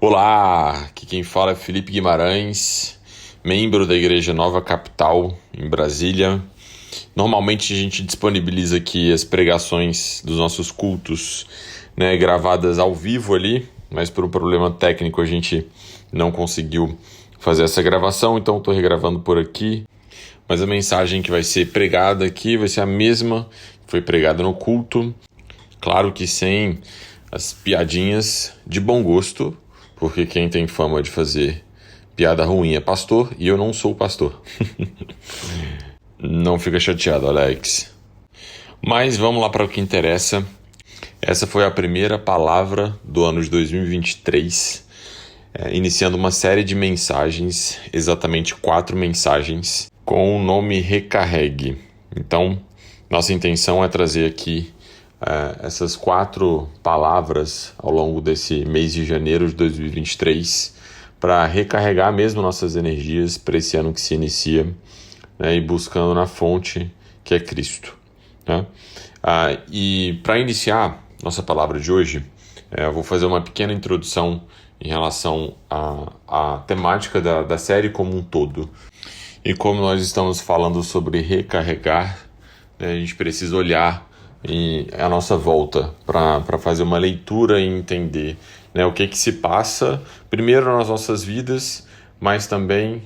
Olá, aqui quem fala é Felipe Guimarães, membro da Igreja Nova Capital, em Brasília. Normalmente a gente disponibiliza aqui as pregações dos nossos cultos, gravadas ao vivo ali, mas por um problema técnico a gente não conseguiu fazer essa gravação, então estou regravando por aqui. Mas a mensagem que vai ser pregada aqui vai ser a mesma que foi pregada no culto, claro que sem as piadinhas de bom gosto, porque quem tem fama de fazer piada ruim é pastor, e eu não sou pastor. Não fica chateado, Alex. Mas vamos lá para o que interessa. Essa foi a primeira palavra do ano de 2023, iniciando uma série de mensagens, exatamente 4 mensagens, com o nome Recarregue. Então, nossa intenção é trazer aqui essas 4 palavras ao longo desse mês de janeiro de 2023 para recarregar mesmo nossas energias para esse ano que se inicia, e buscando na fonte que é Cristo. E para iniciar nossa palavra de hoje, eu vou fazer uma pequena introdução em relação à temática da série como um todo. E como nós estamos falando sobre recarregar, a gente precisa olhar à nossa volta para fazer uma leitura e entender o que se passa, primeiro nas nossas vidas, mas também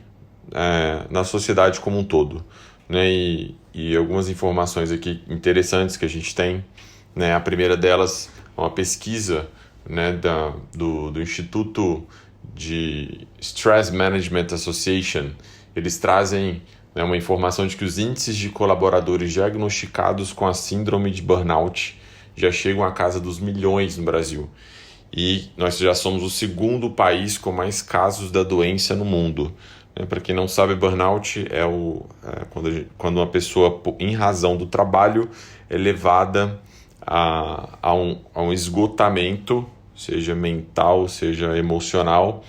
na sociedade como um todo. E algumas informações aqui interessantes que a gente tem. A primeira delas é uma pesquisa do Instituto de Stress Management Association. Eles trazem uma informação de que os índices de colaboradores diagnosticados com a síndrome de burnout já chegam à casa dos milhões no Brasil. E nós já somos o segundo país com mais casos da doença no mundo. Para quem não sabe, burnout é quando uma pessoa, em razão do trabalho, é levada a um esgotamento, seja mental, seja emocional,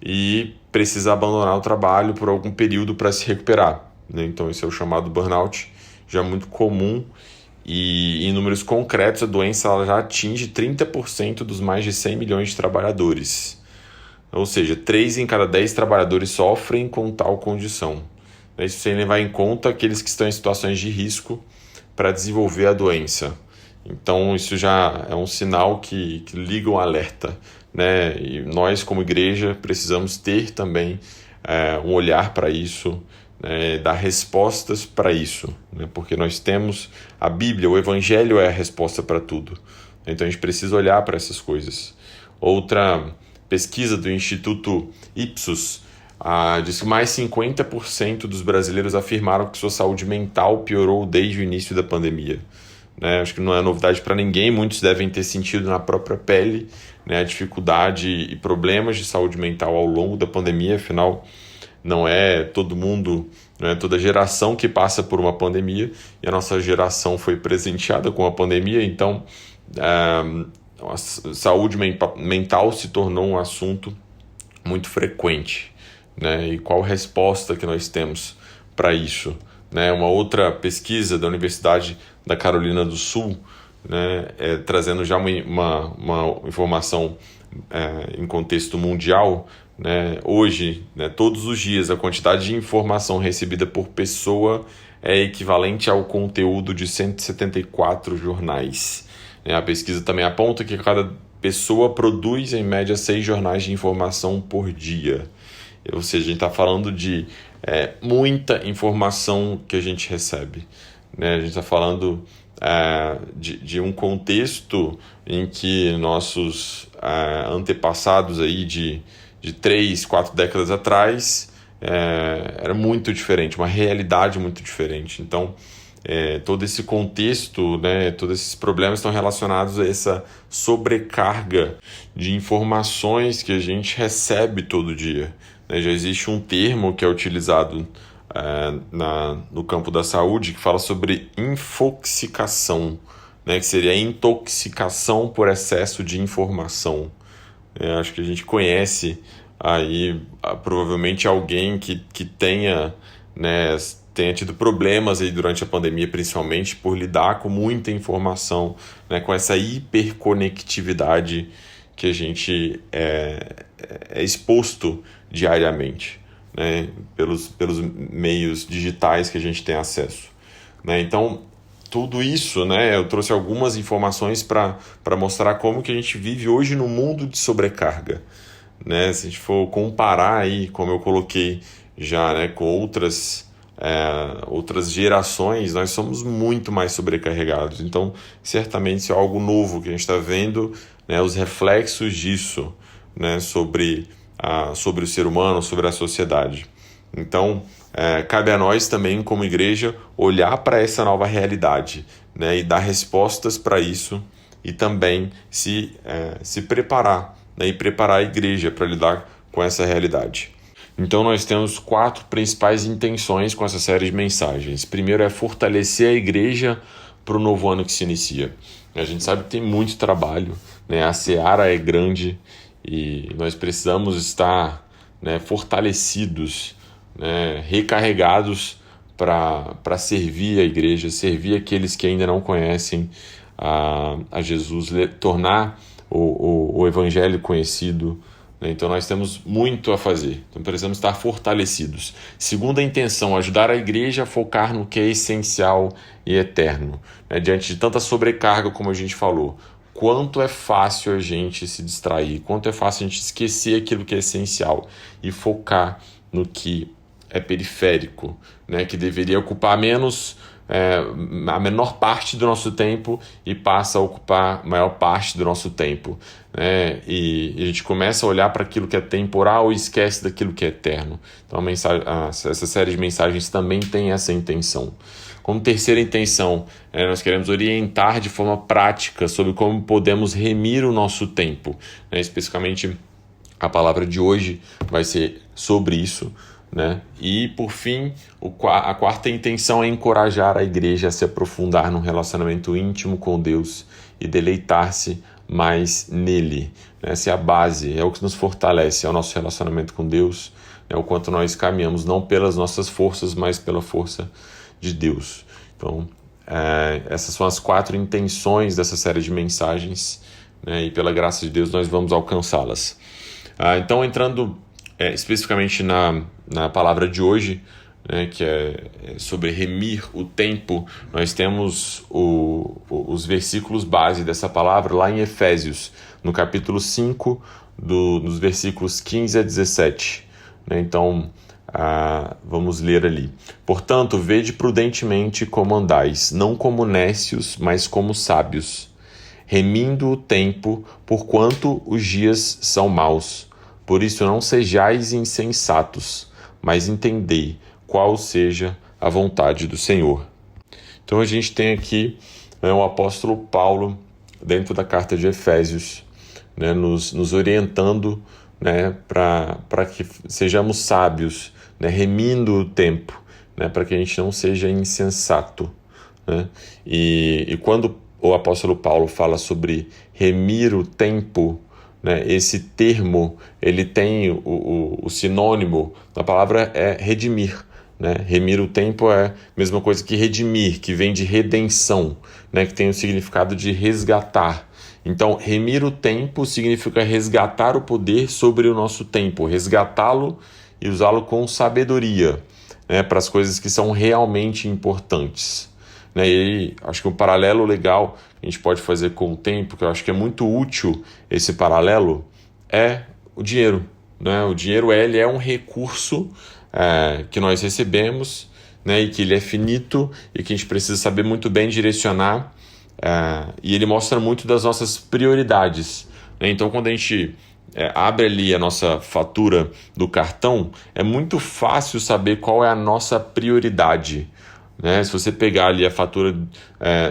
e precisa abandonar o trabalho por algum período para se recuperar. Então esse é o chamado burnout, já muito comum, e em números concretos a doença ela já atinge 30% dos mais de 100 milhões de trabalhadores. Ou seja, 3 em cada 10 trabalhadores sofrem com tal condição. Isso sem levar em conta aqueles que estão em situações de risco para desenvolver a doença. Então isso já é um sinal que liga um alerta. E nós, como igreja, precisamos ter também um olhar para isso, dar respostas para isso, porque nós temos a Bíblia, o Evangelho é a resposta para tudo. Então a gente precisa olhar para essas coisas. Outra pesquisa do Instituto Ipsos diz que mais 50% dos brasileiros afirmaram que sua saúde mental piorou desde o início da pandemia. Acho que não é novidade para ninguém, muitos devem ter sentido na própria pele a dificuldade e problemas de saúde mental ao longo da pandemia. Afinal, não é todo mundo, não é toda geração que passa por uma pandemia, e a nossa geração foi presenteada com a pandemia, então a saúde mental se tornou um assunto muito frequente. E qual a resposta que nós temos para isso? Uma outra pesquisa da Universidade da Carolina do Sul, trazendo já uma informação em contexto mundial, hoje, todos os dias, a quantidade de informação recebida por pessoa é equivalente ao conteúdo de 174 jornais. A pesquisa também aponta que cada pessoa produz, em média, 6 jornais de informação por dia. Ou seja, a gente está falando de muita informação que a gente recebe. A gente está falando de um contexto em que nossos antepassados aí de 3, 4 décadas atrás era muito diferente, uma realidade muito diferente. Então, todo esse contexto, todos esses problemas estão relacionados a essa sobrecarga de informações que a gente recebe todo dia. Já existe um termo que é utilizado no campo da saúde que fala sobre infoxicação, que seria a intoxicação por excesso de informação. Acho que a gente conhece aí provavelmente alguém que tenha tido problemas aí durante a pandemia, principalmente por lidar com muita informação, com essa hiperconectividade que a gente é exposto diariamente, né, pelos meios digitais que a gente tem acesso, né? Então, tudo isso, né, eu trouxe algumas informações para mostrar como que a gente vive hoje no mundo de sobrecarga, né? Se a gente for comparar aí, como eu coloquei já, né, com outras gerações, nós somos muito mais sobrecarregados. Então, certamente isso é algo novo que a gente está vendo, né, os reflexos disso, né, sobre o ser humano, sobre a sociedade. Então, cabe a nós também, como igreja, olhar para essa nova realidade, né, e dar respostas para isso, e também se preparar, né, e preparar a igreja para lidar com essa realidade. Então nós temos 4 principais intenções com essa série de mensagens. Primeiro é fortalecer a igreja para o novo ano que se inicia. A gente sabe que tem muito trabalho, né? A seara é grande e nós precisamos estar, né, fortalecidos, né, recarregados para servir a igreja, servir aqueles que ainda não conhecem a Jesus, tornar o evangelho conhecido. Então nós temos muito a fazer, então precisamos estar fortalecidos. Segunda intenção, ajudar a igreja a focar no que é essencial e eterno, né? Diante de tanta sobrecarga, como a gente falou, quanto é fácil a gente se distrair, quanto é fácil a gente esquecer aquilo que é essencial e focar no que é periférico, né? Que deveria ocupar a menor parte do nosso tempo e passa a ocupar a maior parte do nosso tempo, né? E a gente começa a olhar para aquilo que é temporal e esquece daquilo que é eterno. Então essa série de mensagens também tem essa intenção. Como terceira intenção, nós queremos orientar de forma prática sobre como podemos remir o nosso tempo, né? Especificamente a palavra de hoje vai ser sobre isso, né? E por fim, a quarta intenção é encorajar a igreja a se aprofundar num relacionamento íntimo com Deus e deleitar-se mais nele. Essa é a base, é o que nos fortalece, é o nosso relacionamento com Deus, é o quanto nós caminhamos não pelas nossas forças, mas pela força de Deus. Então, essas são as 4 intenções dessa série de mensagens, né? E pela graça de Deus nós vamos alcançá-las. Então, entrando especificamente na palavra de hoje, né, que é sobre remir o tempo, nós temos os versículos base dessa palavra lá em Efésios, no capítulo 5, dos versículos 15 a 17. Né? Então, vamos ler ali. Portanto, vede prudentemente como andais, não como nécios, mas como sábios, remindo o tempo, porquanto os dias são maus. Por isso não sejais insensatos, mas entendei qual seja a vontade do Senhor. Então a gente tem aqui, né, o apóstolo Paulo, dentro da carta de Efésios, né, nos orientando, né, para que sejamos sábios, né, remindo o tempo, né, para que a gente não seja insensato. Né? E quando o apóstolo Paulo fala sobre remir o tempo, né, esse termo ele tem o sinônimo da palavra redimir. Né? Remir o tempo é a mesma coisa que redimir, que vem de redenção, né? Que tem o significado de resgatar. Então, remir o tempo significa resgatar o poder sobre o nosso tempo, resgatá-lo e usá-lo com sabedoria, né? Para as coisas que são realmente importantes. Né? E acho que um paralelo legal que a gente pode fazer com o tempo, que eu acho que é muito útil esse paralelo, é o dinheiro. Né? O dinheiro ele é um recurso que nós recebemos, né? E que ele é finito e que a gente precisa saber muito bem direcionar, e ele mostra muito das nossas prioridades. Né? Então, quando a gente abre ali a nossa fatura do cartão, é muito fácil saber qual é a nossa prioridade. Né? Se você pegar ali a fatura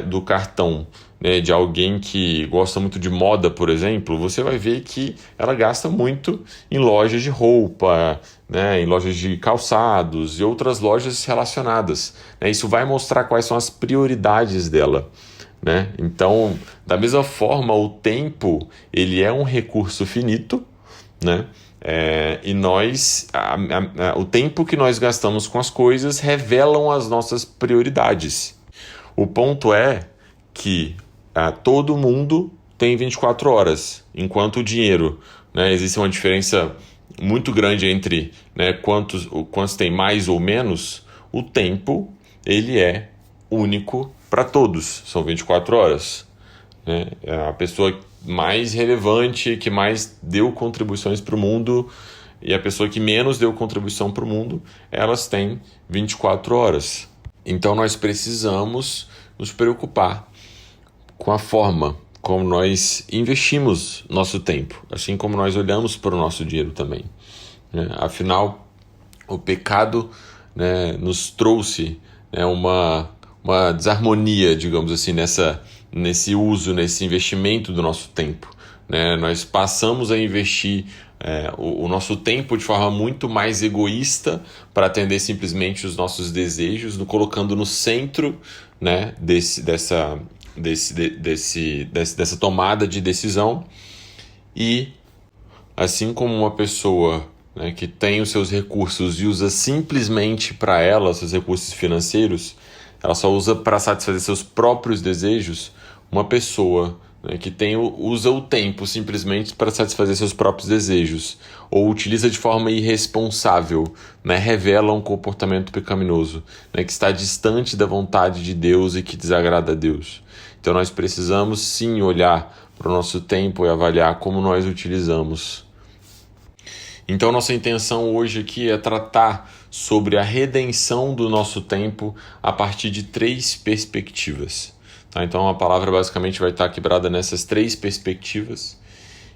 do cartão, né, de alguém que gosta muito de moda, por exemplo, você vai ver que ela gasta muito em lojas de roupa, né, em lojas de calçados e outras lojas relacionadas. Né? Isso vai mostrar quais são as prioridades dela. Né? Então, da mesma forma, o tempo ele é um recurso finito, né? E nós, o tempo que nós gastamos com as coisas revelam as nossas prioridades. O ponto é que todo mundo tem 24 horas, enquanto o dinheiro, né, existe uma diferença muito grande entre, né, quantos tem mais ou menos. O tempo, ele é único para todos, são 24 horas. Né? A pessoa mais relevante, que mais deu contribuições para o mundo, e a pessoa que menos deu contribuição para o mundo, elas têm 24 horas. Então nós precisamos nos preocupar com a forma como nós investimos nosso tempo, assim como nós olhamos para o nosso dinheiro também. Né? Afinal, o pecado, né, nos trouxe, né, uma desarmonia, digamos assim, nesse uso, nesse investimento do nosso tempo. Né? Nós passamos a investir o nosso tempo de forma muito mais egoísta para atender simplesmente os nossos desejos, colocando no centro, né, dessa tomada de decisão. E assim como uma pessoa, né, que tem os seus recursos e usa simplesmente para ela, seus recursos financeiros, ela só usa para satisfazer seus próprios desejos. Uma pessoa, né, que usa o tempo simplesmente para satisfazer seus próprios desejos ou utiliza de forma irresponsável, né, revela um comportamento pecaminoso, né, que está distante da vontade de Deus e que desagrada a Deus. Então nós precisamos sim olhar para o nosso tempo e avaliar como nós utilizamos. Então nossa intenção hoje aqui é tratar sobre a redenção do nosso tempo a partir de 3 perspectivas. Tá? Então a palavra basicamente vai estar quebrada nessas 3 perspectivas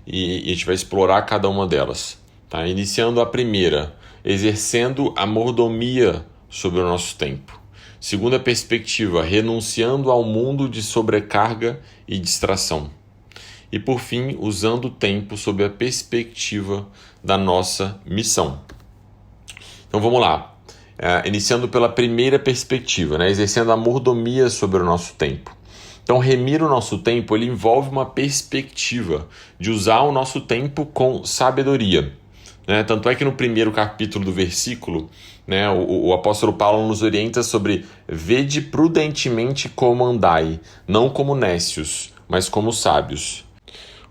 e a gente vai explorar cada uma delas. Tá? Iniciando a primeira, exercendo a mordomia sobre o nosso tempo. Segunda perspectiva, renunciando ao mundo de sobrecarga e distração. E por fim, usando o tempo sob a perspectiva da nossa missão. Então vamos lá, iniciando pela primeira perspectiva, né? Exercendo a mordomia sobre o nosso tempo. Então remir o nosso tempo, ele envolve uma perspectiva de usar o nosso tempo com sabedoria. Né? Tanto é que no primeiro capítulo do versículo, né, o apóstolo Paulo nos orienta sobre vede prudentemente como andai, não como nécios, mas como sábios.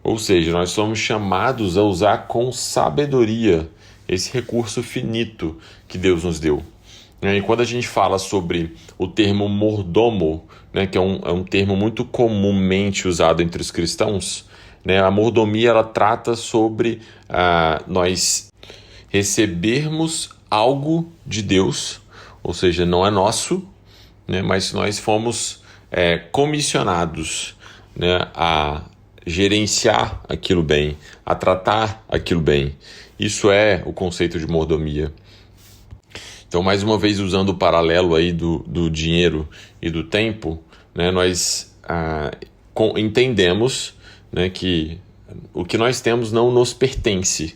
Ou seja, nós somos chamados a usar com sabedoria esse recurso finito que Deus nos deu. E quando a gente fala sobre o termo mordomo, né, que é um termo muito comumente usado entre os cristãos, né, a mordomia ela trata sobre nós recebermos algo de Deus, ou seja, não é nosso, né, mas nós fomos comissionados, né, a gerenciar aquilo bem, a tratar aquilo bem. Isso é o conceito de mordomia. Então, mais uma vez, usando o paralelo aí do dinheiro e do tempo, né, nós entendemos, né, que o que nós temos não nos pertence.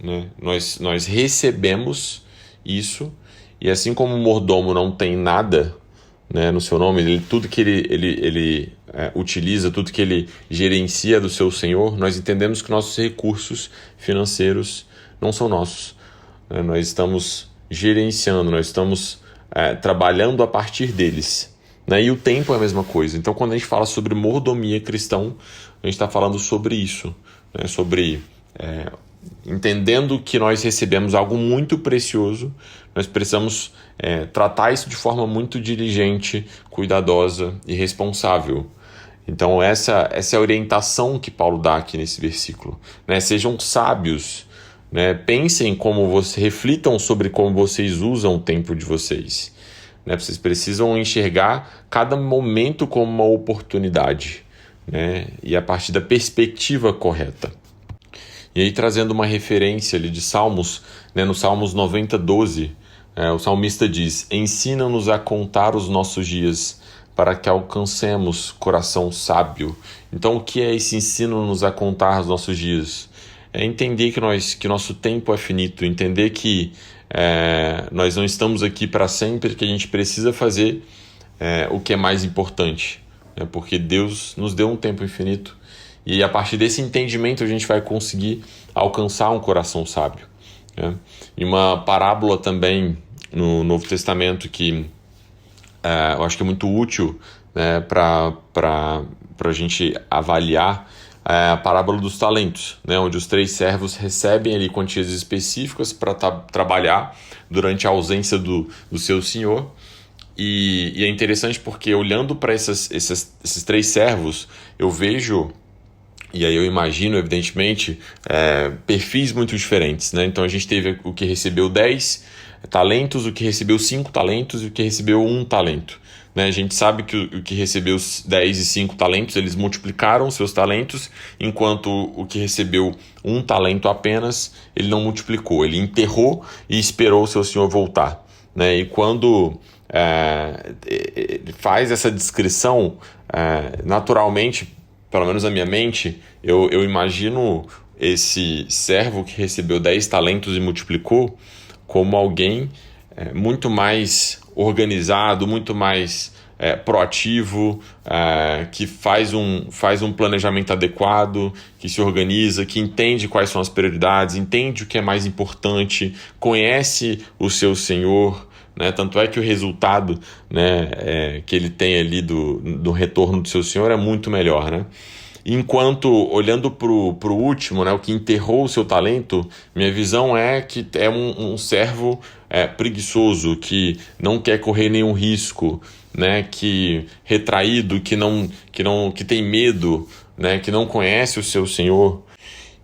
Né? Nós recebemos isso, e assim como o mordomo não tem nada, né, no seu nome, tudo que ele utiliza, tudo que ele gerencia do seu senhor, nós entendemos que nossos recursos financeiros não são nossos. Né? Nós estamos gerenciando, nós estamos trabalhando a partir deles. Né? E o tempo é a mesma coisa. Então, quando a gente fala sobre mordomia cristão, a gente está falando sobre isso, né? Sobre entendendo que nós recebemos algo muito precioso, nós precisamos tratar isso de forma muito diligente, cuidadosa e responsável. Então essa é a orientação que Paulo dá aqui nesse versículo. Né? Sejam sábios, né? Pensem reflitam sobre como vocês usam o tempo de vocês. Né? Vocês precisam enxergar cada momento como uma oportunidade, né? E a partir da perspectiva correta. E aí, trazendo uma referência ali de Salmos, né, no Salmos 90:12, o salmista diz: ensina-nos a contar os nossos dias, para que alcancemos coração sábio. Então, o que é esse ensino-nos a contar os nossos dias? É entender que nosso tempo é finito, entender que nós não estamos aqui para sempre, que a gente precisa fazer o que é mais importante, né, porque Deus nos deu um tempo infinito. E a partir desse entendimento a gente vai conseguir alcançar um coração sábio. Né? E uma parábola também no Novo Testamento que eu acho que é muito útil, né, para a gente avaliar a parábola dos talentos, né, onde os 3 servos recebem ali quantias específicas para trabalhar durante a ausência do seu senhor. E é interessante porque, olhando para esses 3 servos, eu vejo, e aí eu imagino, evidentemente, perfis muito diferentes, né? Então a gente teve o que recebeu 10 talentos, o que recebeu 5 talentos e o que recebeu 1 talento. Né? A gente sabe que o que recebeu 10 e 5 talentos, eles multiplicaram seus talentos, enquanto o que recebeu 1 talento apenas, ele não multiplicou, ele enterrou e esperou o seu senhor voltar. Né? E quando faz essa descrição, naturalmente, pelo menos na minha mente, eu imagino esse servo que recebeu 10 talentos e multiplicou como alguém muito mais organizado, muito mais proativo, que faz um planejamento adequado, que se organiza, que entende quais são as prioridades, entende o que é mais importante, conhece o seu senhor, né? Tanto é que o resultado, né, que ele tem ali do retorno do seu senhor é muito melhor, né? Enquanto, olhando para o último, né, o que enterrou o seu talento, minha visão é que é um servo preguiçoso, que não quer correr nenhum risco, né, que retraído, que tem medo, né, que não conhece o seu senhor.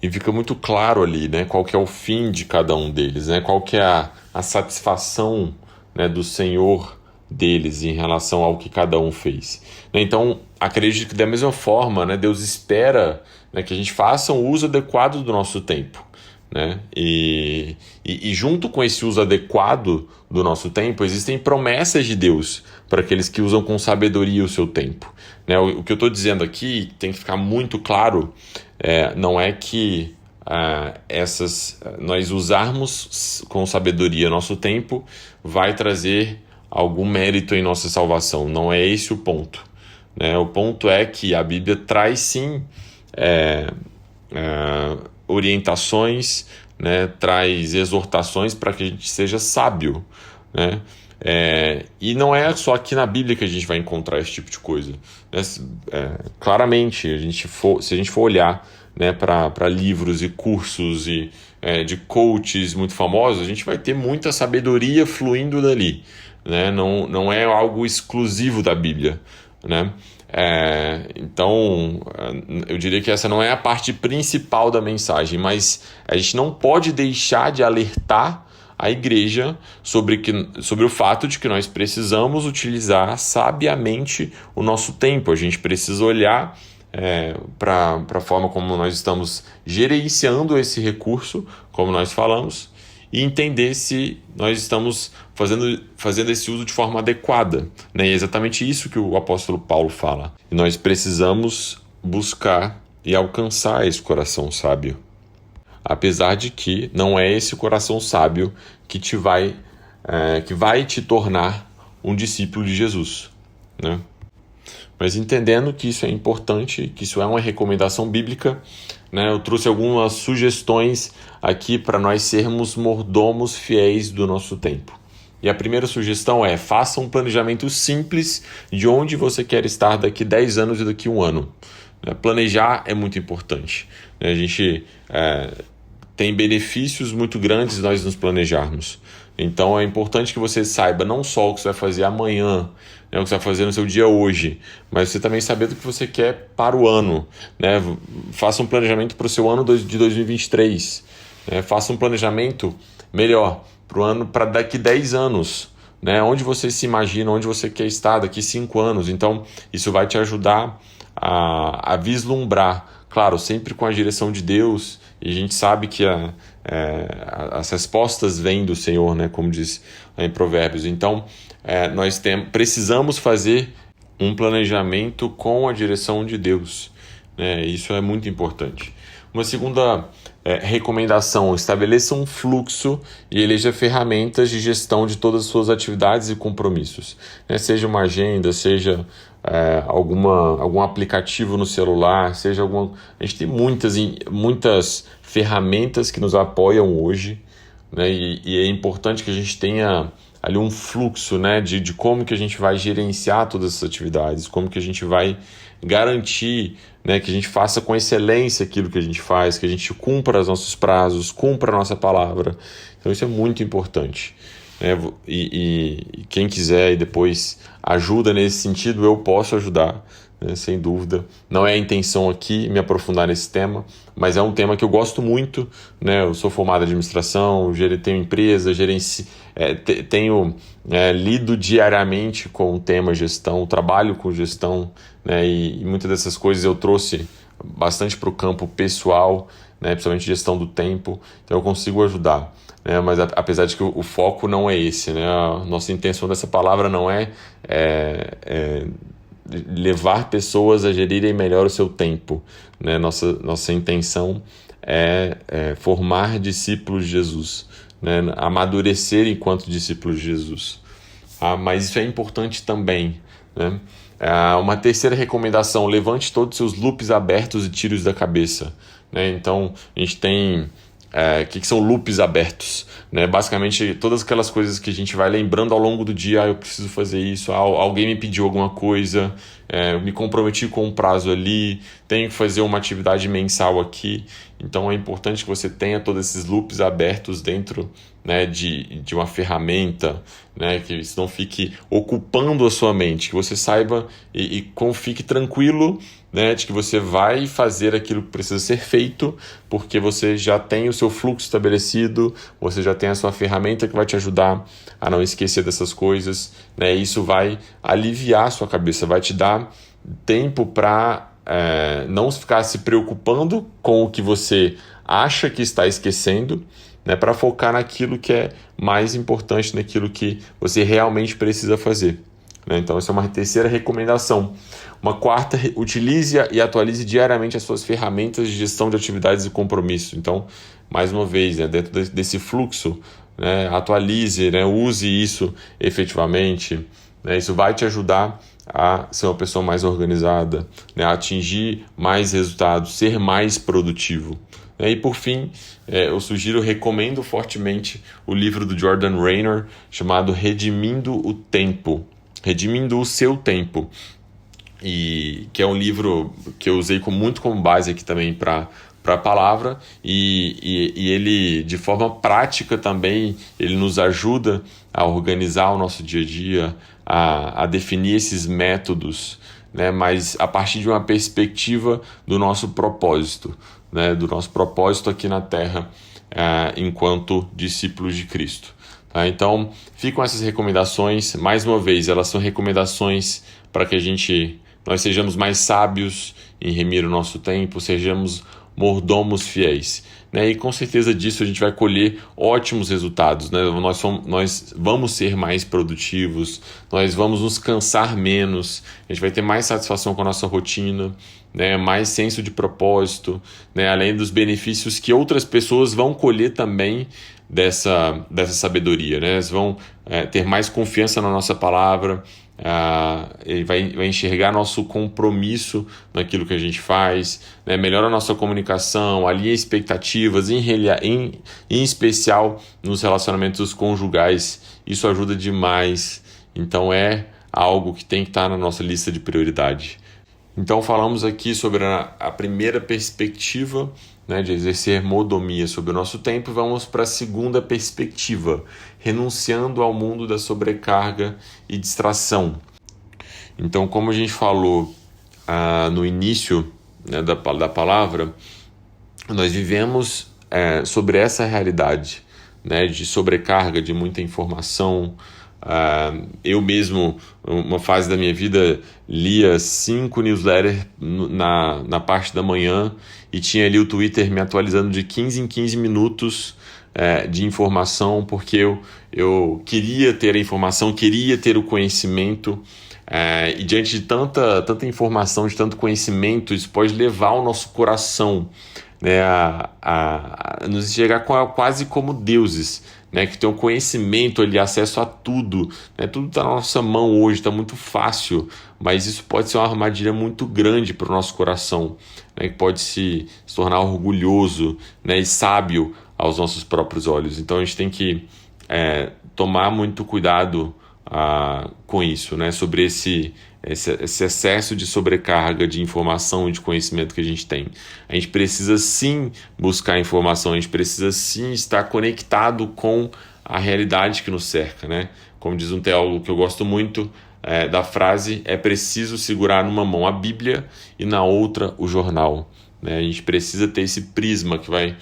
E fica muito claro ali, né, qual que é o fim de cada um deles, né, qual que é a satisfação, né, do senhor deles em relação ao que cada um fez. Então, acredito que da mesma forma, né, Deus espera, né, que a gente faça um uso adequado do nosso tempo. Né? E junto com esse uso adequado do nosso tempo, existem promessas de Deus para aqueles que usam com sabedoria o seu tempo. Né? O que eu estou dizendo aqui tem que ficar muito claro, não é que nós usarmos com sabedoria nosso tempo vai trazer algum mérito em nossa salvação. Não é esse o ponto. Né? O ponto é que a Bíblia traz sim orientações, né? Traz exortações para que a gente seja sábio. Né? E não é só aqui na Bíblia que a gente vai encontrar esse tipo de coisa. Né? Claramente, se a gente for olhar, né, para livros e cursos de coaches muito famosos, a gente vai ter muita sabedoria fluindo dali. Né? Não é algo exclusivo da Bíblia. Né? Então, eu diria que essa não é a parte principal da mensagem, mas a gente não pode deixar de alertar a igreja sobre o fato de que nós precisamos utilizar sabiamente o nosso tempo. A gente precisa olhar para a forma como nós estamos gerenciando esse recurso, como nós falamos, e entender se nós estamos fazendo esse uso de forma adequada. Né? E é exatamente isso que o apóstolo Paulo fala. E nós precisamos buscar e alcançar esse coração sábio. Apesar de que não é esse coração sábio que vai te tornar um discípulo de Jesus. Né? Mas entendendo que isso é importante, que isso é uma recomendação bíblica, né, eu trouxe algumas sugestões aqui para nós sermos mordomos fiéis do nosso tempo. E a primeira sugestão é: faça um planejamento simples de onde você quer estar daqui 10 anos e daqui 1 ano. Planejar é muito importante. A gente tem benefícios muito grandes nós nos planejarmos. Então é importante que você saiba não só o que você vai fazer amanhã, né, o que você vai fazer no seu dia hoje, mas você também saber do que você quer para o ano. Né? Faça um planejamento para o seu ano de 2023. Né? Faça um planejamento melhor para o ano, para daqui 10 anos. Né? Onde você se imagina, onde você quer estar daqui 5 anos. Então isso vai te ajudar a vislumbrar. Claro, sempre com a direção de Deus, e a gente sabe que as respostas vêm do Senhor, né, como diz em Provérbios. Então, nós precisamos fazer um planejamento com a direção de Deus. Né? Isso é muito importante. Uma segunda recomendação: estabeleça um fluxo e eleja ferramentas de gestão de todas as suas atividades e compromissos. Né? Seja uma agenda, seja algum aplicativo no celular, seja a gente tem muitas ferramentas que nos apoiam hoje, né? E é importante que a gente tenha ali um fluxo, né, de como que a gente vai gerenciar todas essas atividades, como que a gente vai garantir, né, que a gente faça com excelência aquilo que a gente faz, que a gente cumpra os nossos prazos, cumpra a nossa palavra. Então isso é muito importante. E quem quiser e depois ajuda nesse sentido, eu posso ajudar, né, sem dúvida. Não é a intenção aqui me aprofundar nesse tema, mas é um tema que eu gosto muito, né? Eu sou formado em administração, tenho empresa, tenho lido diariamente com o tema gestão, trabalho com gestão, né? E muitas dessas coisas eu trouxe bastante para o campo pessoal, né? Principalmente gestão do tempo, então eu consigo ajudar. Mas apesar de que o foco não é esse, né? A nossa intenção dessa palavra não é levar pessoas a gerirem melhor o seu tempo, né? Nossa intenção é formar discípulos de Jesus, né? Amadurecer enquanto discípulos de Jesus. Mas isso é importante também, né? Uma terceira recomendação: levante todos os seus loops abertos e tire-os da cabeça, né? Então a gente tem que são loops abertos, né? Basicamente todas aquelas coisas que a gente vai lembrando ao longo do dia. Eu preciso fazer isso, alguém me pediu alguma coisa, eu me comprometi com um prazo ali, tenho que fazer uma atividade mensal aqui. Então é importante que você tenha todos esses loops abertos dentro, né, de uma ferramenta, né, que isso não fique ocupando a sua mente, que você saiba e fique tranquilo, né, de que você vai fazer aquilo que precisa ser feito, porque você já tem o seu fluxo estabelecido, você já tem a sua ferramenta que vai te ajudar a não esquecer dessas coisas, né? Isso vai aliviar a sua cabeça, vai te dar tempo para não ficar se preocupando com o que você acha que está esquecendo, né, para focar naquilo que é mais importante, naquilo que você realmente precisa fazer. Então essa é uma terceira recomendação. Uma quarta: utilize e atualize diariamente as suas ferramentas de gestão de atividades e compromisso. Então, mais uma vez, né, dentro desse fluxo, né, atualize, né, use isso efetivamente, né, isso vai te ajudar a ser uma pessoa mais organizada, né, a atingir mais resultados, ser mais produtivo. E por fim, eu recomendo fortemente o livro do Jordan Raynor chamado Redimindo o Tempo. Redimindo o Seu Tempo, e que é um livro que eu usei muito como base aqui também para a palavra, e ele, de forma prática também, ele nos ajuda a organizar o nosso dia a dia, a definir esses métodos, né, mas a partir de uma perspectiva do nosso propósito, né, do nosso propósito aqui na Terra, enquanto discípulos de Cristo. Tá? Então, ficam essas recomendações. Mais uma vez, elas são recomendações para que nós sejamos mais sábios em remir o nosso tempo, sejamos mordomos fiéis, né? E com certeza disso a gente vai colher ótimos resultados, né? Nós vamos ser mais produtivos, nós vamos nos cansar menos, a gente vai ter mais satisfação com a nossa rotina, né? Mais senso de propósito, né? Além dos benefícios que outras pessoas vão colher também dessa sabedoria, né? Eles vão ter mais confiança na nossa palavra, ele vai enxergar nosso compromisso naquilo que a gente faz, né? Melhora a nossa comunicação, alinha expectativas, em especial nos relacionamentos conjugais. Isso ajuda demais, então é algo que tem que estar na nossa lista de prioridade. Então falamos aqui sobre a primeira perspectiva, né, de exercer mordomia sobre o nosso tempo. Vamos para a segunda perspectiva: renunciando ao mundo da sobrecarga e distração. Então, como a gente falou no início, né, da palavra, nós vivemos sobre essa realidade, né, de sobrecarga, de muita informação. Eu mesmo, uma fase da minha vida, lia 5 newsletters na parte da manhã e tinha ali o Twitter me atualizando de 15 em 15 minutos de informação, porque eu queria ter a informação, queria ter o conhecimento, e diante de tanta informação, de tanto conhecimento, isso pode levar o nosso coração, né, a nos enxergar quase como deuses, né, que tem o conhecimento ali, acesso a tudo, né, tudo está na nossa mão hoje, está muito fácil, mas isso pode ser uma armadilha muito grande para o nosso coração, né, que pode se tornar orgulhoso, né, e sábio aos nossos próprios olhos. Então a gente tem que tomar muito cuidado com isso, né? Sobre esse excesso de sobrecarga de informação e de conhecimento que a gente tem. A gente precisa sim buscar informação, a gente precisa sim estar conectado com a realidade que nos cerca, né? Como diz um teólogo que eu gosto muito da frase, é preciso segurar numa mão a Bíblia e na outra o jornal, né? A gente precisa ter esse prisma que vai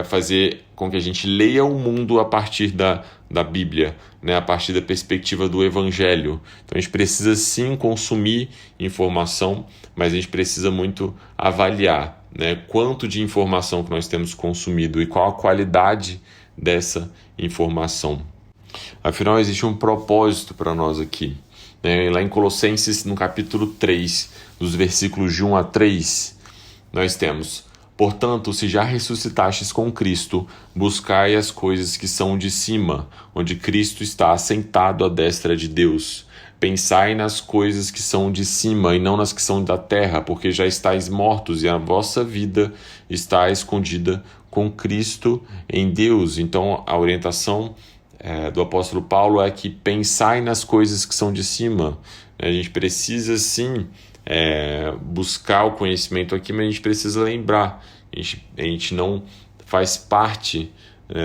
fazer com que a gente leia o mundo a partir da Bíblia, né? A partir da perspectiva do Evangelho. Então a gente precisa sim consumir informação, mas a gente precisa muito avaliar, né? Quanto de informação que nós temos consumido e qual a qualidade dessa informação. Afinal, existe um propósito para nós aqui, né? Lá em Colossenses, no capítulo 3, dos versículos de 1 a 3, nós temos: portanto, se já ressuscitastes com Cristo, buscai as coisas que são de cima, onde Cristo está assentado à destra de Deus. Pensai nas coisas que são de cima e não nas que são da terra, porque já estáis mortos e a vossa vida está escondida com Cristo em Deus. Então, a orientação do apóstolo Paulo é que pensai nas coisas que são de cima. A gente precisa sim buscar o conhecimento aqui, mas a gente precisa lembrar, a gente não faz parte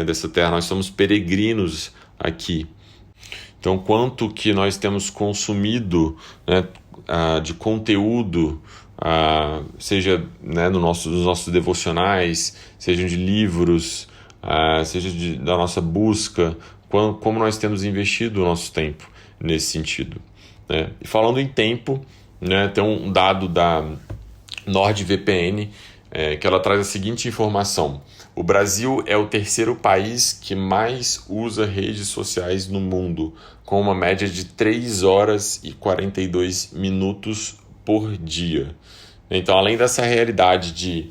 dessa terra, nós somos peregrinos aqui. Então, quanto que nós temos consumido, né, de conteúdo, seja, né, nos nossos devocionais, sejam de livros, seja da nossa busca, como nós temos investido o nosso tempo nesse sentido, né? E falando em tempo, né, tem um dado da NordVPN que ela traz a seguinte informação: o Brasil é o terceiro país que mais usa redes sociais no mundo, com uma média de 3 horas e 42 minutos por dia. Então, além dessa realidade de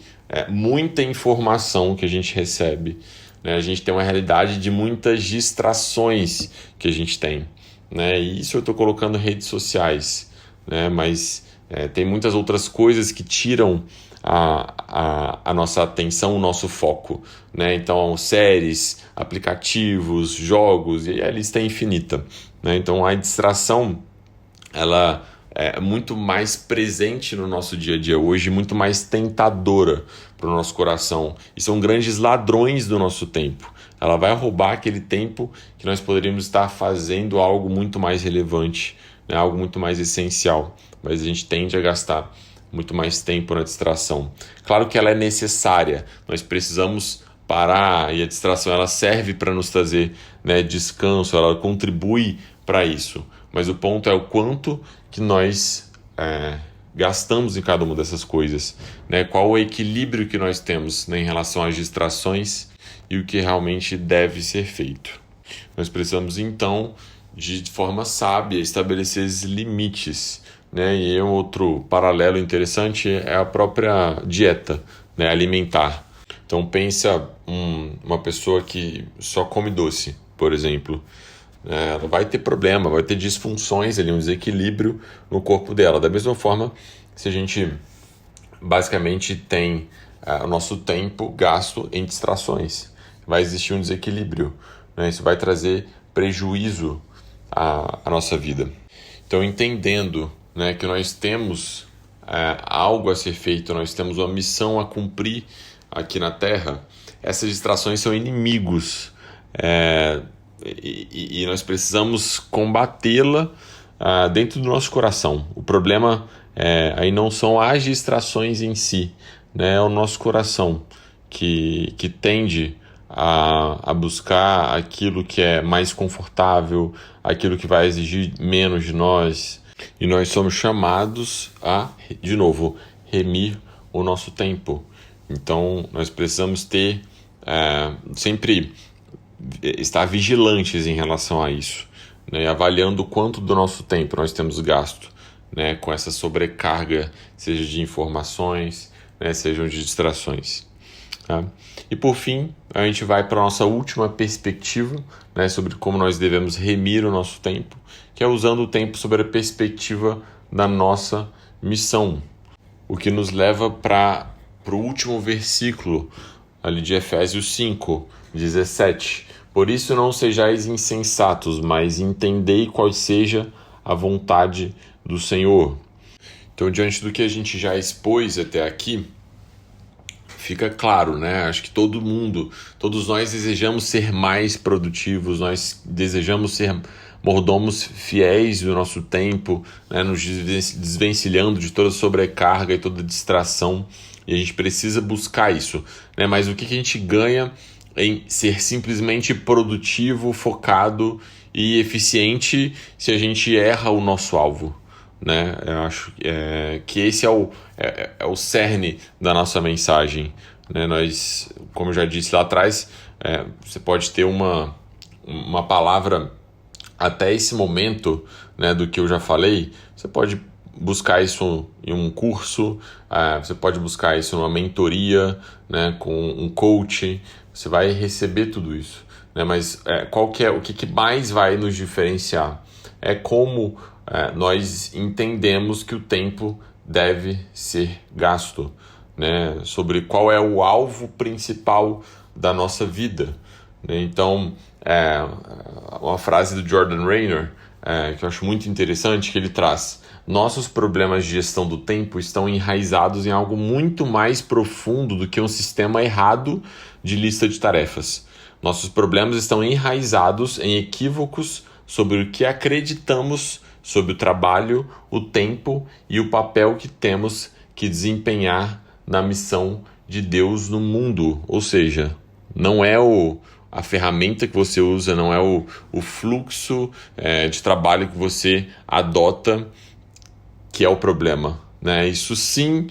muita informação que a gente recebe, né, a gente tem uma realidade de muitas distrações que a gente tem, né? E isso eu estou colocando redes sociais, né? Mas tem muitas outras coisas que tiram a nossa atenção, o nosso foco, né? Então, séries, aplicativos, jogos, e a lista é infinita, né? Então, a distração, ela é muito mais presente no nosso dia a dia hoje, muito mais tentadora para o nosso coração, e são grandes ladrões do nosso tempo. Ela vai roubar aquele tempo que nós poderíamos estar fazendo algo muito mais relevante, né? Algo muito mais essencial, mas a gente tende a gastar muito mais tempo na distração. Claro que ela é necessária, nós precisamos parar, e a distração ela serve para nos trazer, né, descanso, ela contribui para isso, mas o ponto é o quanto que nós gastamos em cada uma dessas coisas, né? Qual o equilíbrio que nós temos, né, em relação às distrações e o que realmente deve ser feito. Nós precisamos então, de forma sábia, estabelecer esses limites, né? E um outro paralelo interessante é a própria dieta, né, alimentar. Então pensa uma pessoa que só come doce, por exemplo. Ela vai ter problema, vai ter disfunções ali, um desequilíbrio no corpo dela. Da mesma forma, se a gente basicamente tem o nosso tempo gasto em distrações, vai existir um desequilíbrio, né? Isso vai trazer prejuízo à nossa vida. Então, entendendo, né, que nós temos algo a ser feito, nós temos uma missão a cumprir aqui na Terra, essas distrações são inimigos, e nós precisamos combatê-la dentro do nosso coração. O problema aí não são as distrações em si, né? É o nosso coração que tende a buscar aquilo que é mais confortável, aquilo que vai exigir menos de nós. E nós somos chamados a, de novo, remir o nosso tempo. Então, nós precisamos ter sempre estar vigilantes em relação a isso, né? Avaliando o quanto do nosso tempo nós temos gasto, né, com essa sobrecarga, seja de informações, né, sejam de distrações. Tá? E por fim, a gente vai para a nossa última perspectiva, né, sobre como nós devemos remir o nosso tempo, que é usando o tempo sobre a perspectiva da nossa missão, o que nos leva para o último versículo ali de Efésios 5:17, Por isso não sejais insensatos, mas entendei qual seja a vontade do Senhor. Então, diante do que a gente já expôs até aqui, fica claro, né? Acho que todos nós desejamos ser mais produtivos, nós desejamos ser mordomos fiéis do nosso tempo, né? Nos desvencilhando de toda sobrecarga e toda distração, e a gente precisa buscar isso, né? Mas o que a gente ganha em ser simplesmente produtivo, focado e eficiente se a gente erra o nosso alvo, né? Eu acho que esse é o cerne da nossa mensagem, né? Nós, como eu já disse lá atrás, você pode ter uma palavra até esse momento, né, do que eu já falei. Você pode buscar isso em um curso, você pode buscar isso numa mentoria, né, com um coach. Você vai receber tudo isso, né? Mas o que mais vai nos diferenciar? É como nós entendemos que o tempo deve ser gasto, né? Sobre qual é o alvo principal da nossa vida, né? Então, uma frase do Jordan Raynor, que eu acho muito interessante, que ele traz: nossos problemas de gestão do tempo estão enraizados em algo muito mais profundo do que um sistema errado de lista de tarefas. Nossos problemas estão enraizados em equívocos sobre o que acreditamos sobre o trabalho, o tempo e o papel que temos que desempenhar na missão de Deus no mundo. Ou seja, não é a ferramenta que você usa, não é o fluxo de trabalho que você adota que é o problema, né? Isso sim,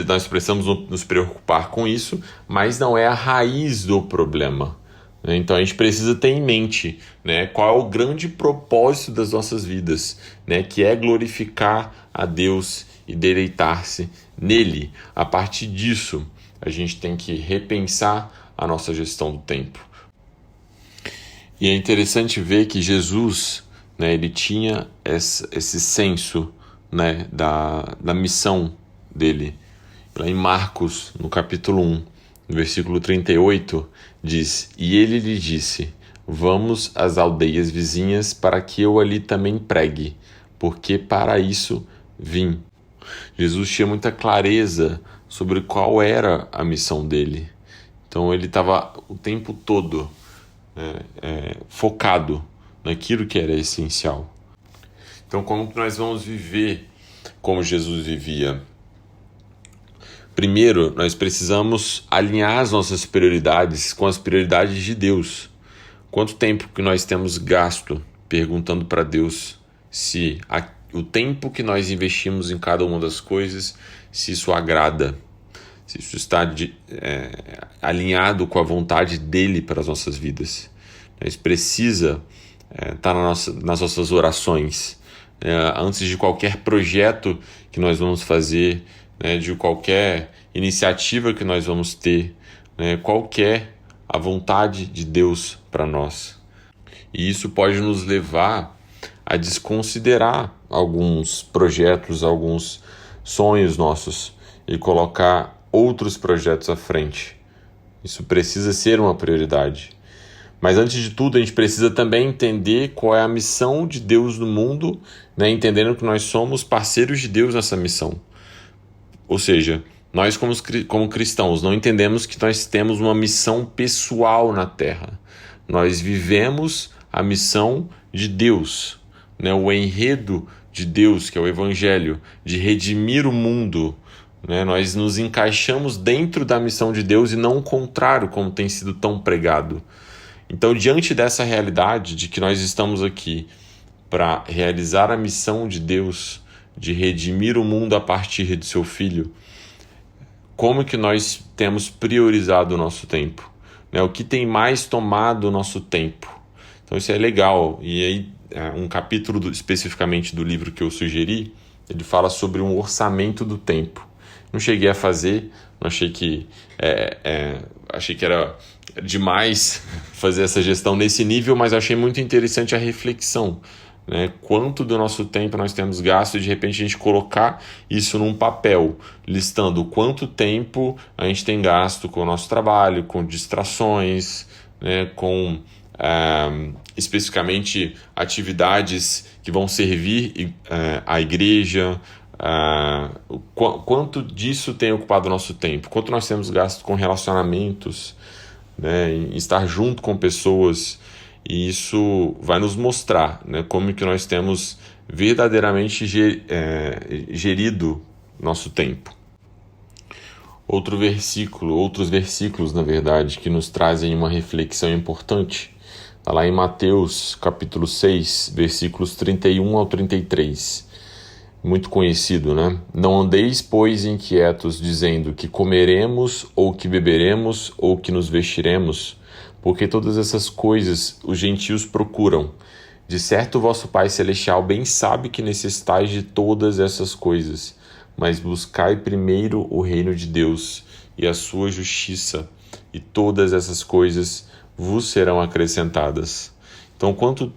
nós precisamos nos preocupar com isso, mas não é a raiz do problema, né? Então a gente precisa ter em mente, né, qual é o grande propósito das nossas vidas, né, que é glorificar a Deus e deleitar-se nele. A partir disso, a gente tem que repensar a nossa gestão do tempo. E é interessante ver que Jesus, né, ele tinha esse senso, né, da missão dele. Lá em Marcos, no capítulo 1, no versículo 38, diz: e ele lhe disse: vamos às aldeias vizinhas para que eu ali também pregue, porque para isso vim. Jesus tinha muita clareza sobre qual era a missão dele. Então ele estava o tempo todo focado naquilo que era essencial. Então, como que nós vamos viver como Jesus vivia? Primeiro, nós precisamos alinhar as nossas prioridades com as prioridades de Deus. Quanto tempo que nós temos gasto perguntando para Deus se o tempo que nós investimos em cada uma das coisas, se isso agrada, se isso está alinhado com a vontade dele para as nossas vidas. Nós precisamos estar nas nossas orações, antes de qualquer projeto que nós vamos fazer, né, de qualquer iniciativa que nós vamos ter, né, qual que é a vontade de Deus para nós. E isso pode nos levar a desconsiderar alguns projetos, alguns sonhos nossos e colocar outros projetos à frente. Isso precisa ser uma prioridade. Mas antes de tudo, a gente precisa também entender qual é a missão de Deus no mundo, né? Entendendo que nós somos parceiros de Deus nessa missão. Ou seja, nós como cristãos não entendemos que nós temos uma missão pessoal na Terra. Nós vivemos a missão de Deus, né? O enredo de Deus, que é o Evangelho, de redimir o mundo, né? Nós nos encaixamos dentro da missão de Deus e não o contrário, como tem sido tão pregado. Então, diante dessa realidade de que nós estamos aqui para realizar a missão de Deus, de redimir o mundo a partir de seu Filho, como que nós temos priorizado o nosso tempo? Né? O que tem mais tomado o nosso tempo? Então isso é legal. E aí, um capítulo especificamente do livro que eu sugeri, ele fala sobre um orçamento do tempo. Não cheguei a fazer, não achei que era demais fazer essa gestão nesse nível, mas achei muito interessante a reflexão, né? Quanto do nosso tempo nós temos gasto e de repente a gente colocar isso num papel, listando quanto tempo a gente tem gasto com o nosso trabalho, com distrações, né, com especificamente atividades que vão servir a igreja, quanto disso tem ocupado o nosso tempo, quanto nós temos gasto com relacionamentos, né, em estar junto com pessoas, e isso vai nos mostrar, né, como que nós temos verdadeiramente gerido nosso tempo. Outros versículos, na verdade, que nos trazem uma reflexão importante, está lá em Mateus, capítulo 6, versículos 31 ao 33. Muito conhecido, né? Não andeis, pois, inquietos, dizendo que comeremos, ou que beberemos, ou que nos vestiremos, porque todas essas coisas os gentios procuram. De certo, vosso Pai Celestial bem sabe que necessitais de todas essas coisas, mas buscai primeiro o reino de Deus e a sua justiça, e todas essas coisas vos serão acrescentadas. Então, quanto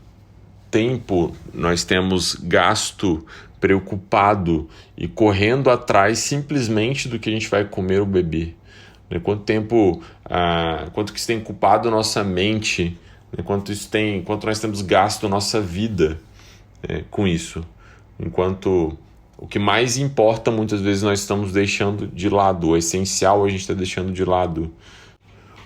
tempo nós temos gasto preocupado e correndo atrás simplesmente do que a gente vai comer ou beber? Quanto que isso tem ocupado nossa mente? Quanto nós temos gasto nossa vida com isso? Enquanto o que mais importa, muitas vezes nós estamos deixando de lado, o essencial a gente está deixando de lado.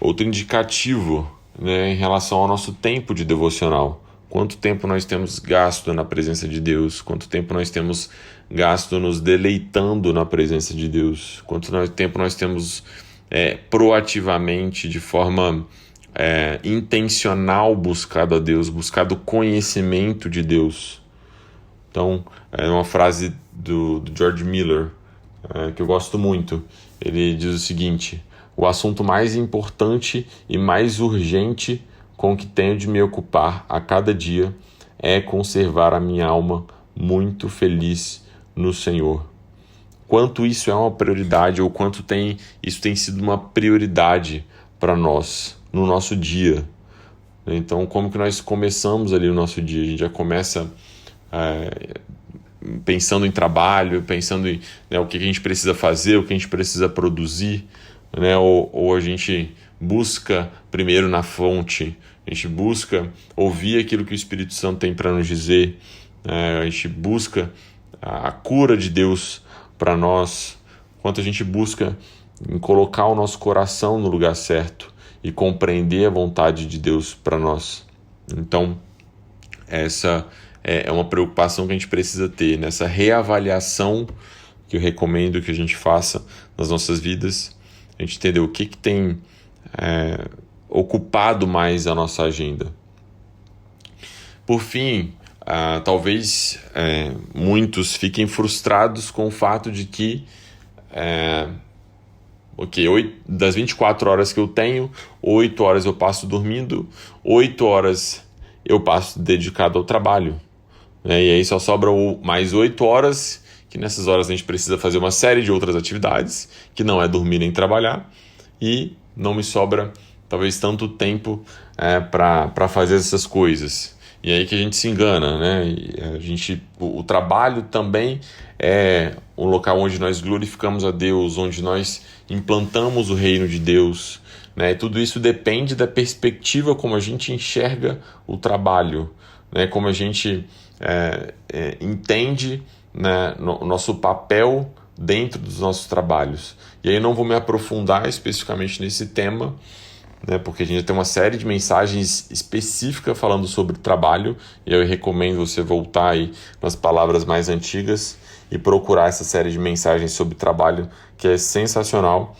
Outro indicativo, né, em relação ao nosso tempo de devocional. Quanto tempo nós temos gasto na presença de Deus? Quanto tempo nós temos gasto nos deleitando na presença de Deus? Quanto tempo nós temos proativamente, de forma intencional, buscado a Deus, buscado o conhecimento de Deus? Então, é uma frase do George Miller, que eu gosto muito. Ele diz o seguinte: o assunto mais importante e mais urgente com que tenho de me ocupar a cada dia é conservar a minha alma muito feliz no Senhor. Quanto isso é uma prioridade, ou quanto isso tem sido uma prioridade para nós no nosso dia. Então, como que nós começamos ali o nosso dia? A gente já começa pensando em trabalho, pensando em o que a gente precisa fazer, o que a gente precisa produzir, né? Ou a gente busca primeiro na fonte, a gente busca ouvir aquilo que o Espírito Santo tem para nos dizer, a gente busca a cura de Deus para nós, quanto a gente busca em colocar o nosso coração no lugar certo e compreender a vontade de Deus para nós. Então, essa é uma preocupação que a gente precisa ter, nessa reavaliação que eu recomendo que a gente faça nas nossas vidas, a gente entender o que tem ocupado mais a nossa agenda. Por fim, talvez muitos fiquem frustrados com o fato de que das 24 horas que eu tenho, 8 horas eu passo dormindo, 8 horas eu passo dedicado ao trabalho. E aí só sobram mais 8 horas, que nessas horas a gente precisa fazer uma série de outras atividades, que não é dormir nem trabalhar, e não me sobra talvez tanto tempo para fazer essas coisas. E aí que a gente se engana, né? O trabalho também é um local onde nós glorificamos a Deus, onde nós implantamos o reino de Deus, né? E tudo isso depende da perspectiva como a gente enxerga o trabalho, né? Como a gente entende, né, o nosso papel dentro dos nossos trabalhos. E aí eu não vou me aprofundar especificamente nesse tema, né, porque a gente tem uma série de mensagens específicas falando sobre trabalho, e eu recomendo você voltar aí nas palavras mais antigas e procurar essa série de mensagens sobre trabalho, que é sensacional,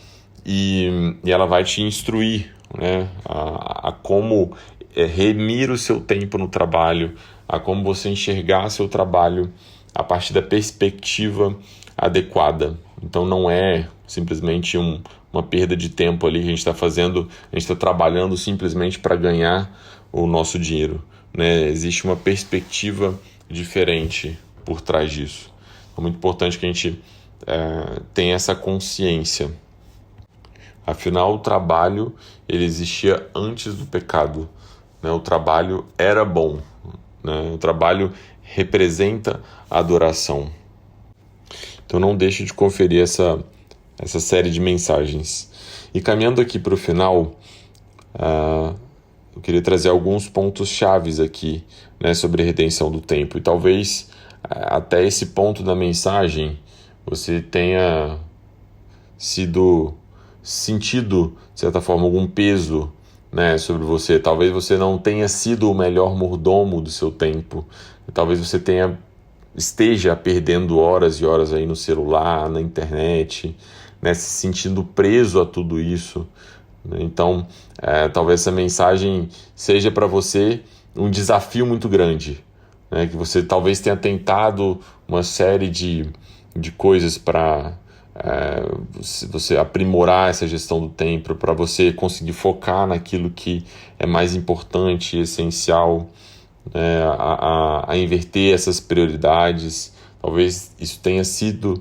e ela vai te instruir, né, a como remir o seu tempo no trabalho, a como você enxergar seu trabalho a partir da perspectiva adequada. Então não é simplesmente uma perda de tempo ali que a gente está fazendo, a gente está trabalhando simplesmente para ganhar o nosso dinheiro, né? Existe uma perspectiva diferente por trás disso. É muito importante que a gente tenha essa consciência. Afinal, o trabalho ele existia antes do pecado, né? O trabalho era bom, né? O trabalho representa a adoração. Então não deixe de conferir essa série de mensagens. E caminhando aqui para o final, eu queria trazer alguns pontos chaves aqui, né, sobre a redenção do tempo. E talvez até esse ponto da mensagem você tenha sentido, de certa forma, algum peso, né, sobre você. Talvez você não tenha sido o melhor mordomo do seu tempo. Talvez você esteja perdendo horas e horas aí no celular, na internet, né, se sentindo preso a tudo isso. Então, talvez essa mensagem seja para você um desafio muito grande, né, que você talvez tenha tentado uma série de coisas para você aprimorar essa gestão do tempo, para você conseguir focar naquilo que é mais importante e essencial, a inverter essas prioridades. Talvez isso tenha sido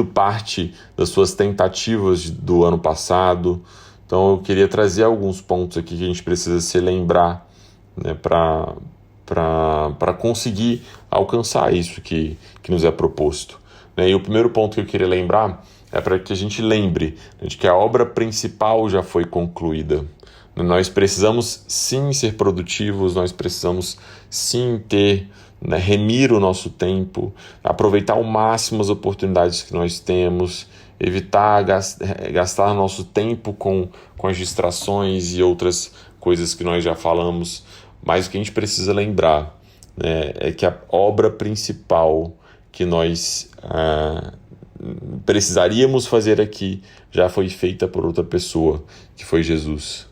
parte das suas tentativas do ano passado. Então eu queria trazer alguns pontos aqui que a gente precisa se lembrar, né, para conseguir alcançar isso que nos é proposto. E o primeiro ponto que eu queria lembrar é para que a gente lembre de que a obra principal já foi concluída. Nós precisamos sim ser produtivos, nós precisamos sim remir o nosso tempo, aproveitar ao máximo as oportunidades que nós temos, evitar gastar nosso tempo com as distrações e outras coisas que nós já falamos. Mas o que a gente precisa lembrar, né, é que a obra principal que nós precisaríamos fazer aqui já foi feita por outra pessoa, que foi Jesus.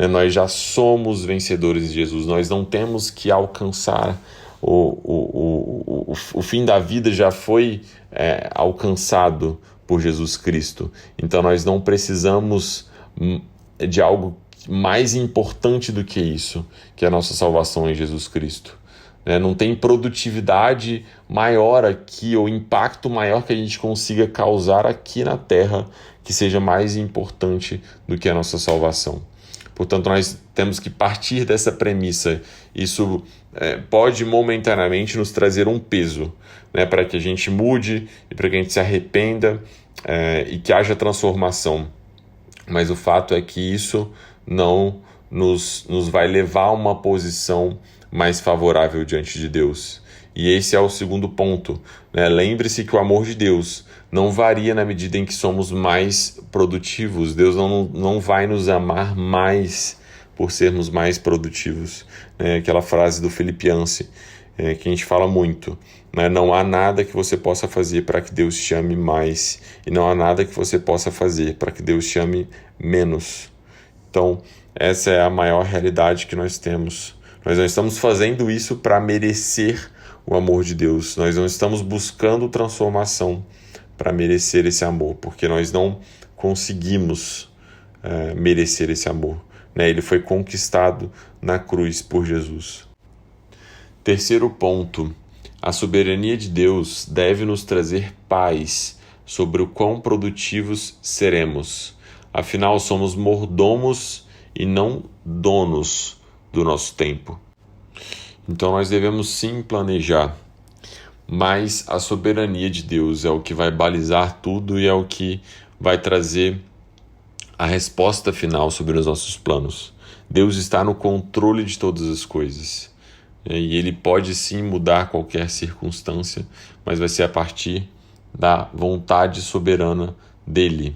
Nós já somos vencedores de Jesus, nós não temos que alcançar o fim da vida, já foi alcançado por Jesus Cristo. Então nós não precisamos de algo mais importante do que isso, que é a nossa salvação em Jesus Cristo. Não tem produtividade maior aqui, ou impacto maior que a gente consiga causar aqui na Terra que seja mais importante do que a nossa salvação. Portanto, nós temos que partir dessa premissa. Isso pode momentaneamente nos trazer um peso, né, para que a gente mude e para que a gente se arrependa e que haja transformação. Mas o fato é que isso não nos vai levar a uma posição mais favorável diante de Deus. E esse é o segundo ponto, né? Lembre-se que o amor de Deus não varia na medida em que somos mais produtivos. Deus não vai nos amar mais por sermos mais produtivos. Aquela frase do Filipenses, que a gente fala muito, né? Não há nada que você possa fazer para que Deus te ame mais, e não há nada que você possa fazer para que Deus te ame menos. Então, essa é a maior realidade que nós temos. Nós não estamos fazendo isso para merecer o amor de Deus. Nós não estamos buscando transformação para merecer esse amor, porque nós não conseguimos merecer esse amor. Ele foi conquistado na cruz por Jesus. Terceiro ponto, a soberania de Deus deve nos trazer paz sobre o quão produtivos seremos. Afinal, somos mordomos e não donos do nosso tempo. Então nós devemos sim planejar, mas a soberania de Deus é o que vai balizar tudo e é o que vai trazer a resposta final sobre os nossos planos. Deus está no controle de todas as coisas, e Ele pode sim mudar qualquer circunstância, mas vai ser a partir da vontade soberana dEle,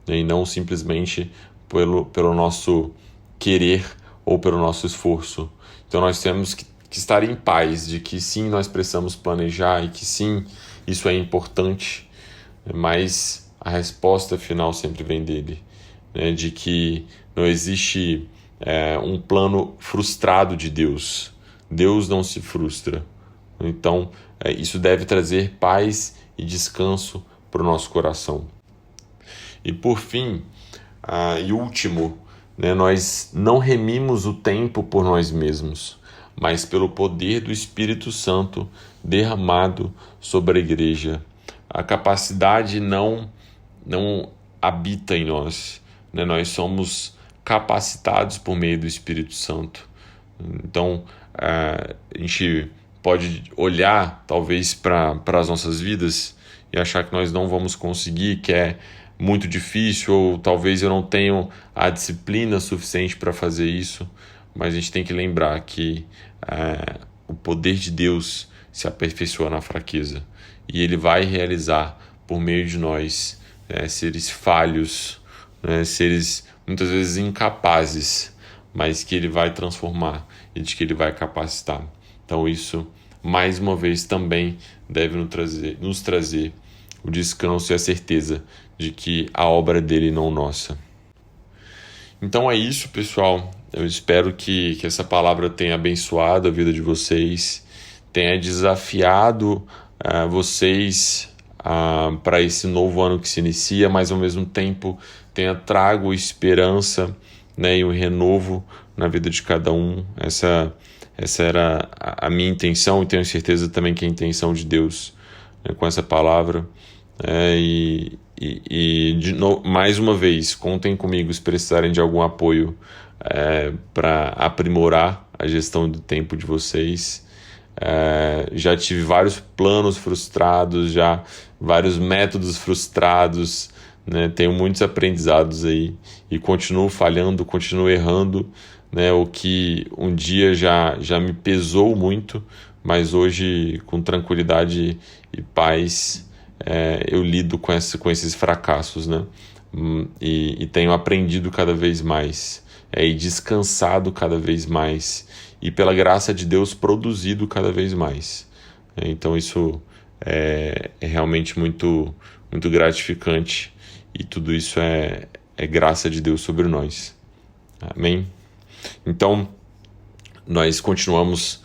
e não simplesmente pelo nosso querer ou pelo nosso esforço. Então nós temos que estar em paz de que sim, nós precisamos planejar e que sim, isso é importante, mas a resposta final sempre vem dele, né? De que não existe um plano frustrado de Deus. Deus não se frustra. Então isso deve trazer paz e descanso para o nosso coração. E por fim, e último, nós não remimos o tempo por nós mesmos, mas pelo poder do Espírito Santo derramado sobre a igreja. A capacidade não habita em nós, nós somos capacitados por meio do Espírito Santo. Então, a gente pode olhar talvez para as nossas vidas e achar que nós não vamos conseguir, que é muito difícil, ou talvez eu não tenha a disciplina suficiente para fazer isso, mas a gente tem que lembrar que o poder de Deus se aperfeiçoa na fraqueza, e Ele vai realizar por meio de nós, seres falhos, seres muitas vezes incapazes, mas que Ele vai transformar e de que Ele vai capacitar. Então isso, mais uma vez, também deve nos trazer o descanso e a certeza de que a obra dele não nossa. Então é isso, pessoal. Eu espero que essa palavra tenha abençoado a vida de vocês, tenha desafiado vocês para esse novo ano que se inicia, mas ao mesmo tempo tenha trago esperança, e um renovo na vida de cada um. Essa era a minha intenção, e tenho certeza também que é a intenção de Deus, com essa palavra. Mais uma vez, contem comigo se precisarem de algum apoio para aprimorar a gestão do tempo de vocês. Já tive vários planos frustrados, já vários métodos frustrados, tenho muitos aprendizados aí e continuo falhando, continuo errando, o que um dia já me pesou muito, mas hoje com tranquilidade e paz eu lido com esses fracassos, e tenho aprendido cada vez mais, e descansado cada vez mais, e pela graça de Deus produzido cada vez mais. Então isso é realmente muito, muito gratificante, e tudo isso é graça de Deus sobre nós. Amém? Então, nós continuamos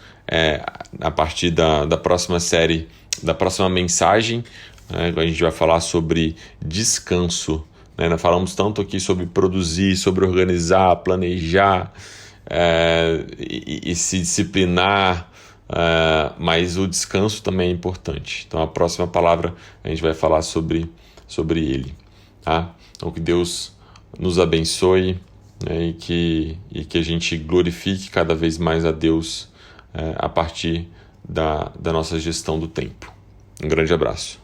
a partir da próxima série, da próxima mensagem. A gente vai falar sobre descanso. Nós falamos tanto aqui sobre produzir, sobre organizar, planejar e se disciplinar, mas o descanso também é importante. Então a próxima palavra a gente vai falar sobre ele. Tá? Então que Deus nos abençoe, e que a gente glorifique cada vez mais a Deus a partir da nossa gestão do tempo. Um grande abraço.